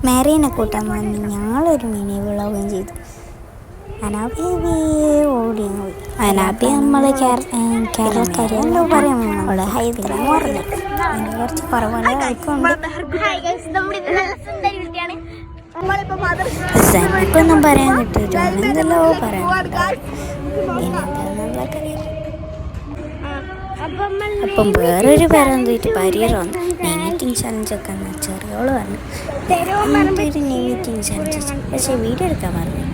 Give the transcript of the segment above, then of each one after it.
മേരീനെ കൂട്ടാൻ വന്ന് ഞങ്ങളൊരു മിനി വ്ളോഗും ചെയ്തു. അനാബിയെ ഓടി പോയി. അനാബി നമ്മളെ കേരളക്കാരി എന്തോ പറയാൻ അവള് ഹൈദരാബാദ് പറഞ്ഞു. അതിന് കുറച്ച് കുറവാണ് എനിക്കൊന്നും പറയാൻ കിട്ടിയില്ല. എന്തെല്ലോ പറയാൻ അപ്പം വേറൊരു പേരം പോയിട്ട് പരിയറ വന്നു. നെയ്മീറ്റിംഗ് ചലഞ്ചൊക്കെ ചെറിയോള് പറഞ്ഞു. ഒരു നെയ്മീറ്റിംഗ് ചലഞ്ച് പക്ഷേ വീഡിയോ എടുക്കാൻ പറഞ്ഞു.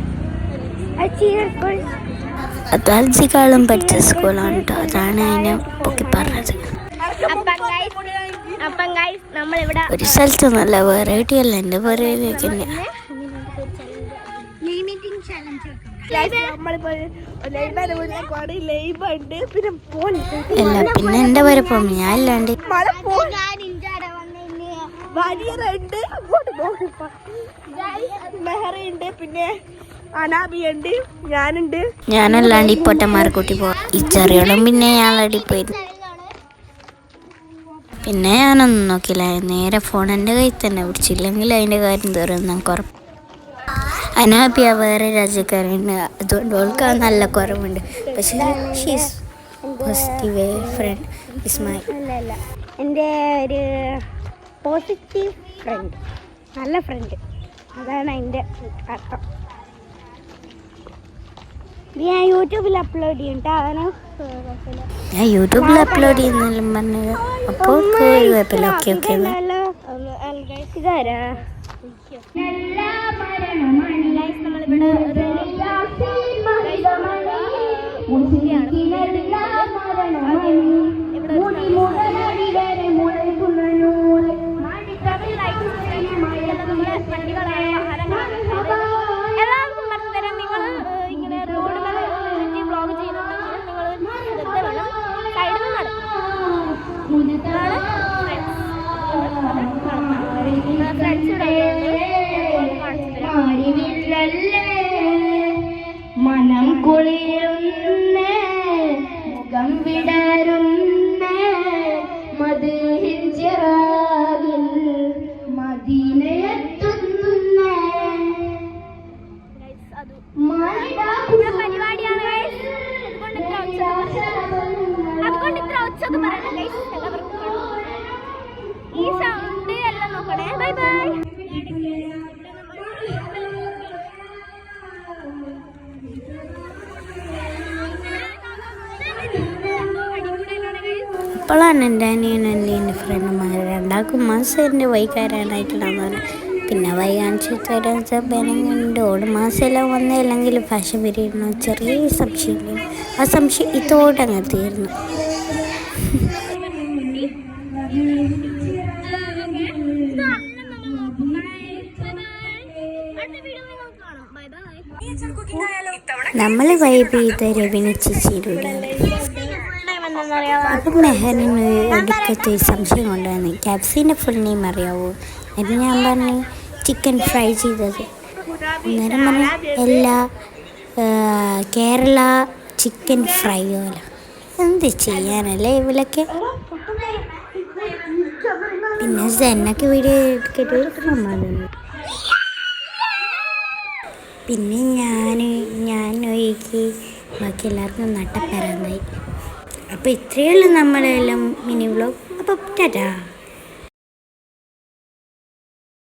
അത് അൽജിക്കാളും പഠിച്ച സ്കൂളാണ് കേട്ടോ. അതാണ് അതിനെ പൊക്കി പറഞ്ഞത്. ഒരു സ്ഥലത്ത് നല്ല വെറൈറ്റി അല്ല എൻ്റെ പുറയിലേക്ക് തന്നെ. അല്ല പിന്നെ എൻ്റെ വരെ പോകും ഞാൻ അല്ലാണ്ട് പിന്നെ അനാബിയുണ്ട്, ഞാനുണ്ട്. ഞാനല്ലാണ്ട് ഈ പൊട്ടന്മാരെ കൂട്ടി പോവാം. ഈ ചെറിയോടും പിന്നെ ഞാനടി പോയിരുന്നു. പിന്നെ ഞാനൊന്നും നോക്കില്ല, നേരെ ഫോൺ എൻ്റെ കയ്യിൽ തന്നെ പിടിച്ചില്ലെങ്കിൽ അതിൻ്റെ കാര്യം തീർന്നു കുറവ്. അനാബിയ വേറെ രാജ്യക്കാരുണ്ട്, അതുകൊണ്ട് അവൾക്ക് നല്ല കുറവുണ്ട്. പക്ഷേ ഷീസ് പോസിറ്റീവ് ഫ്രണ്ട് ഇസ്മായി. എൻ്റെ ഒരു പോസിറ്റീവ് ഫ്രണ്ട്, നല്ല ഫ്രണ്ട്, അതാണ് അതിൻ്റെ അർത്ഥം. ഞാൻ യൂട്യൂബിൽ അപ്ലോഡ് ചെയ്യും കേട്ടോ. അതിന് ഞാൻ യൂട്യൂബിൽ അപ്ലോഡ് ചെയ്യുന്നെല്ലാം പറഞ്ഞത്. അപ്പോൾ കുഴപ്പമില്ല. Okay okay. ഇതാരാ മനം കുളിരുന്നേ മുഖം വിടരുന്നേ മദീഹിൻ ചിറാകിൽ മദീനയെത്തുന്നേ. പരിപാടിയാണ് അതുകൊണ്ട് ഇത്ര ഉച്ചത് പറയണം. ഈ സൗണ്ട് എല്ലാം നോക്കണേ. Bye bye. ഇപ്പോഴാണ് എൻ്റെ അനിയനും എൻ്റെ ഫ്രണ്ടുമാർ രണ്ടാൾക്കും മാസം എൻ്റെ വൈകാരാനായിട്ടുണ്ടാകുന്ന പറഞ്ഞു. പിന്നെ വൈ കാണിച്ച് തരാൻ ബലം കണ്ട് ഓട് മാസമെല്ലാം വന്നില്ലെങ്കിൽ ഫാഷൻ പീരീഡിന് ചെറിയ സംശയമില്ല. ആ സംശയം ഇതോടങ്ങ് തീർന്നു. നമ്മൾ വൈബ് ചെയ്ത രവിനെ ചേച്ചിയിലൂടെ. അപ്പം മെഹറിന് എടുക്കത്തെ സംശയം കൊണ്ടുവന്ന് ക്യാപ്സിൻ്റെ ഫുൾ നെയിം അറിയാവോ? എന്നിട്ട് ഞാൻ പറഞ്ഞു ചിക്കൻ ഫ്രൈ ചെയ്തത്. അന്നേരം പറഞ്ഞു എല്ലാ കേരള ചിക്കൻ ഫ്രൈ പോലെ. എന്ത് ചെയ്യാനല്ലേ ഇവളൊക്കെ. പിന്നെ സെന്നൊക്കെ വീഡിയോ എടുത്തിട്ട് സമാധാനം. പിന്നെ ഞാൻ ഒഴുകി ബാക്കി എല്ലാവർക്കും നട്ടപ്പരാന്നായി. അപ്പോൾ ഇത്രയേ ഉള്ളൂ നമ്മളെല്ലാം മിനി വ്ളോഗ്. അപ്പോൾ ടാറ്റാ.